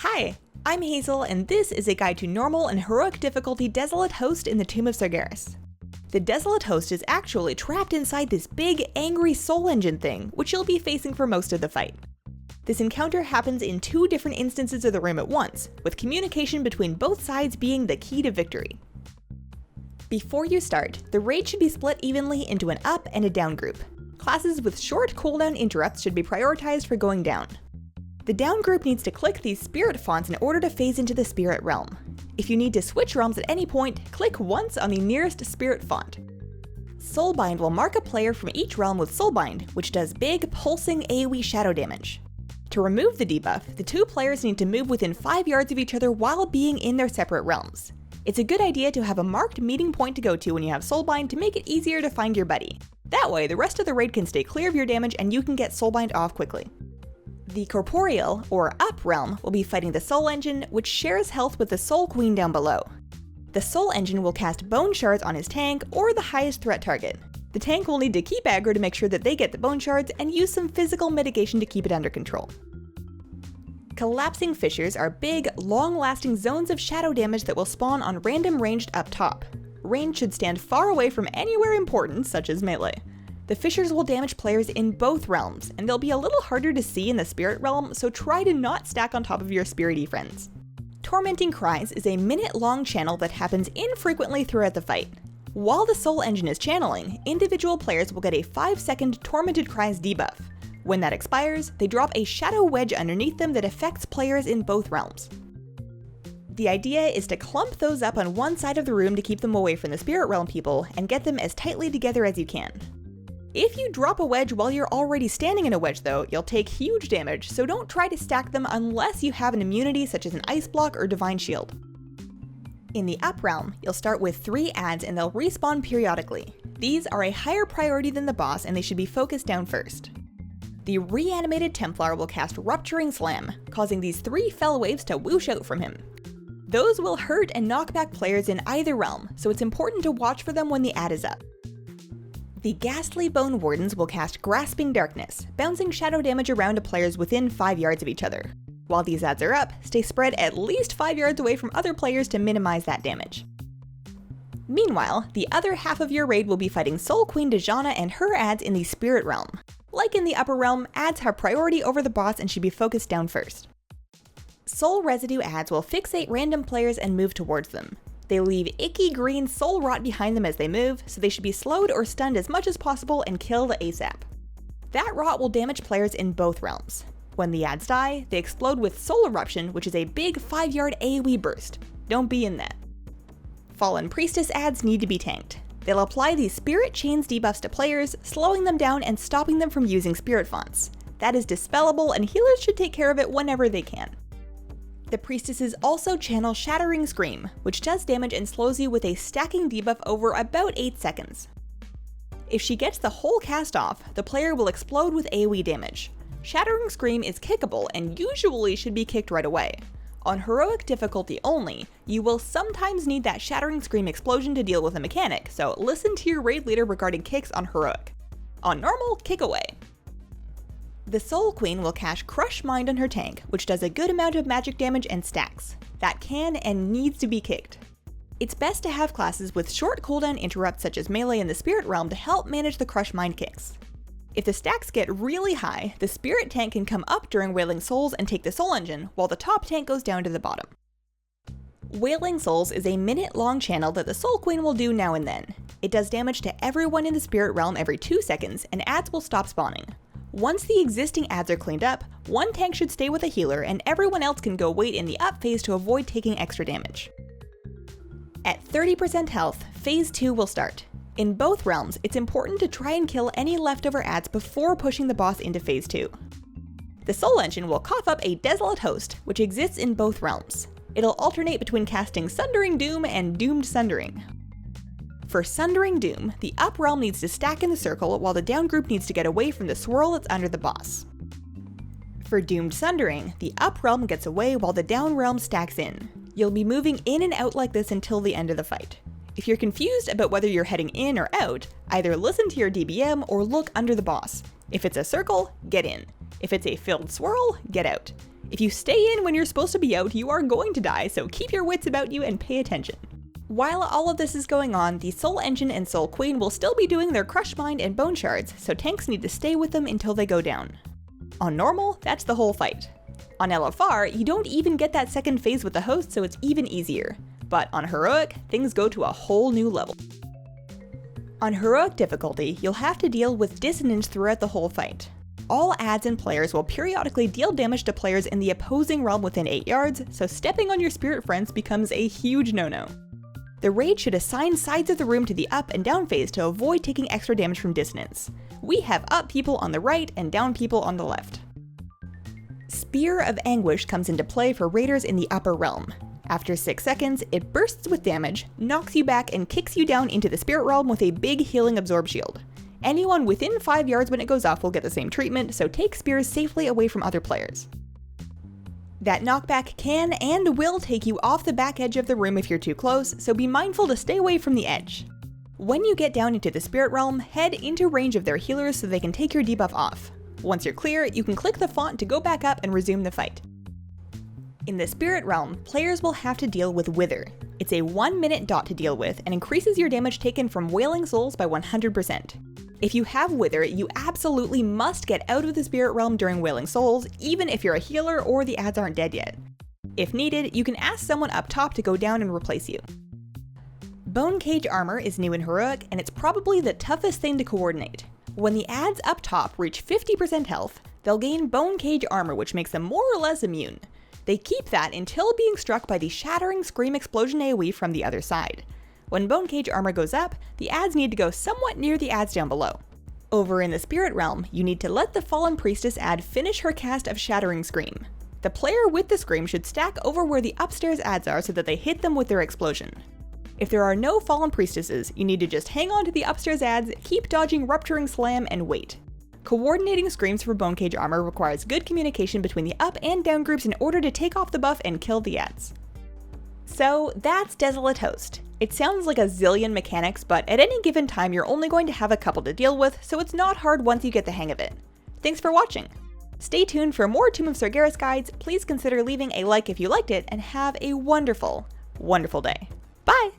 Hi, I'm Hazel, and this is a guide to normal and heroic difficulty Desolate Host in the Tomb of Sargeras. The Desolate Host is actually trapped inside this big, angry soul engine thing, which you'll be facing for most of the fight. This encounter happens in two different instances of the room at once, with communication between both sides being the key to victory. Before you start, the raid should be split evenly into an up and a down group. Classes with short cooldown interrupts should be prioritized for going down. The down group needs to click these spirit fonts in order to phase into the spirit realm. If you need to switch realms at any point, click once on the nearest spirit font. Soulbind will mark a player from each realm with Soulbind, which does big, pulsing AoE shadow damage. To remove the debuff, the two players need to move within 5 yards of each other while being in their separate realms. It's a good idea to have a marked meeting point to go to when you have Soulbind to make it easier to find your buddy. That way, the rest of the raid can stay clear of your damage and you can get Soulbind off quickly. The Corporeal, or Up realm, will be fighting the Soul Engine, which shares health with the Soul Queen down below. The Soul Engine will cast Bone Shards on his tank or the highest threat target. The tank will need to keep aggro to make sure that they get the Bone Shards and use some physical mitigation to keep it under control. Collapsing Fissures are big, long-lasting zones of shadow damage that will spawn on random ranged up top. Range should stand far away from anywhere important, such as melee. The fissures will damage players in both realms, and they'll be a little harder to see in the spirit realm, so try to not stack on top of your spirity friends. Tormenting Cries is a minute-long channel that happens infrequently throughout the fight. While the Soul Engine is channeling, individual players will get a 5-second Tormented Cries debuff. When that expires, they drop a shadow wedge underneath them that affects players in both realms. The idea is to clump those up on one side of the room to keep them away from the spirit realm people, and get them as tightly together as you can. If you drop a wedge while you're already standing in a wedge though, you'll take huge damage, so don't try to stack them unless you have an immunity such as an Ice Block or Divine Shield. In the Up realm, you'll start with 3 adds and they'll respawn periodically. These are a higher priority than the boss and they should be focused down first. The reanimated Templar will cast Rupturing Slam, causing these 3 fell waves to whoosh out from him. Those will hurt and knock back players in either realm, so it's important to watch for them when the add is up. The Ghastly Bone Wardens will cast Grasping Darkness, bouncing shadow damage around to players within 5 yards of each other. While these adds are up, stay spread at least 5 yards away from other players to minimize that damage. Meanwhile, the other half of your raid will be fighting Soul Queen Dejana and her adds in the Spirit Realm. Like in the Upper Realm, adds have priority over the boss and should be focused down first. Soul Residue adds will fixate random players and move towards them. They leave icky green soul rot behind them as they move, so they should be slowed or stunned as much as possible and killed ASAP. That rot will damage players in both realms. When the adds die, they explode with Soul Eruption, which is a big 5-yard AoE burst. Don't be in that. Fallen Priestess adds need to be tanked. They'll apply these Spirit Chains debuffs to players, slowing them down and stopping them from using Spirit Fonts. That is dispellable and healers should take care of it whenever they can. The priestesses also channel Shattering Scream, which does damage and slows you with a stacking debuff over about 8 seconds. If she gets the whole cast off, the player will explode with AoE damage. Shattering Scream is kickable and usually should be kicked right away. On heroic difficulty only, you will sometimes need that Shattering Scream explosion to deal with a mechanic, so listen to your raid leader regarding kicks on heroic. On normal, kick away. The Soul Queen will cast Crush Mind on her tank, which does a good amount of magic damage and stacks. That can and needs to be kicked. It's best to have classes with short cooldown interrupts such as melee in the Spirit Realm to help manage the Crush Mind kicks. If the stacks get really high, the Spirit tank can come up during Wailing Souls and take the Soul Engine, while the top tank goes down to the bottom. Wailing Souls is a minute-long channel that the Soul Queen will do now and then. It does damage to everyone in the Spirit Realm every 2 seconds, and adds will stop spawning. Once the existing adds are cleaned up, one tank should stay with a healer and everyone else can go wait in the up phase to avoid taking extra damage. At 30% health, phase 2 will start. In both realms, it's important to try and kill any leftover adds before pushing the boss into phase 2. The Soul Engine will cough up a Desolate Host, which exists in both realms. It'll alternate between casting Sundering Doom and Doomed Sundering. For Sundering Doom, the Up realm needs to stack in the circle while the down group needs to get away from the swirl that's under the boss. For Doomed Sundering, the Up realm gets away while the down realm stacks in. You'll be moving in and out like this until the end of the fight. If you're confused about whether you're heading in or out, either listen to your DBM or look under the boss. If it's a circle, get in. If it's a filled swirl, get out. If you stay in when you're supposed to be out, you are going to die, so keep your wits about you and pay attention. While all of this is going on, the Soul Engine and Soul Queen will still be doing their Crush Mind and Bone Shards, so tanks need to stay with them until they go down. On Normal, that's the whole fight. On LFR, you don't even get that second phase with the host, so it's even easier. But on Heroic, things go to a whole new level. On Heroic difficulty, you'll have to deal with dissonance throughout the whole fight. All adds and players will periodically deal damage to players in the opposing realm within 8 yards, so stepping on your spirit friends becomes a huge no-no. The raid should assign sides of the room to the up and down phase to avoid taking extra damage from dissonance. We have up people on the right and down people on the left. Spear of Anguish comes into play for raiders in the upper realm. After 6 seconds, it bursts with damage, knocks you back, and kicks you down into the spirit realm with a big healing absorb shield. Anyone within 5 yards when it goes off will get the same treatment, so take spears safely away from other players. That knockback can and will take you off the back edge of the room if you're too close, so be mindful to stay away from the edge. When you get down into the spirit realm, head into range of their healers so they can take your debuff off. Once you're clear, you can click the font to go back up and resume the fight. In the spirit realm, players will have to deal with Wither. It's a 1-minute dot to deal with and increases your damage taken from Wailing Souls by 100%. If you have Wither, you absolutely must get out of the spirit realm during Wailing Souls, even if you're a healer or the adds aren't dead yet. If needed, you can ask someone up top to go down and replace you. Bone Cage armor is new in Heroic, and it's probably the toughest thing to coordinate. When the adds up top reach 50% health, they'll gain Bone Cage armor, which makes them more or less immune. They keep that until being struck by the Shattering Scream explosion AoE from the other side. When Bone Cage armor goes up, the adds need to go somewhat near the adds down below. Over in the Spirit Realm, you need to let the Fallen Priestess add finish her cast of Shattering Scream. The player with the Scream should stack over where the upstairs adds are so that they hit them with their explosion. If there are no Fallen Priestesses, you need to just hang on to the upstairs adds, keep dodging Rupturing Slam, and wait. Coordinating screams for Bone Cage armor requires good communication between the up and down groups in order to take off the buff and kill the adds. So that's Desolate Host. It sounds like a zillion mechanics, but at any given time you're only going to have a couple to deal with, so it's not hard once you get the hang of it. Thanks for watching! Stay tuned for more Tomb of Sargeras guides, please consider leaving a like if you liked it, and have a wonderful, wonderful day. Bye!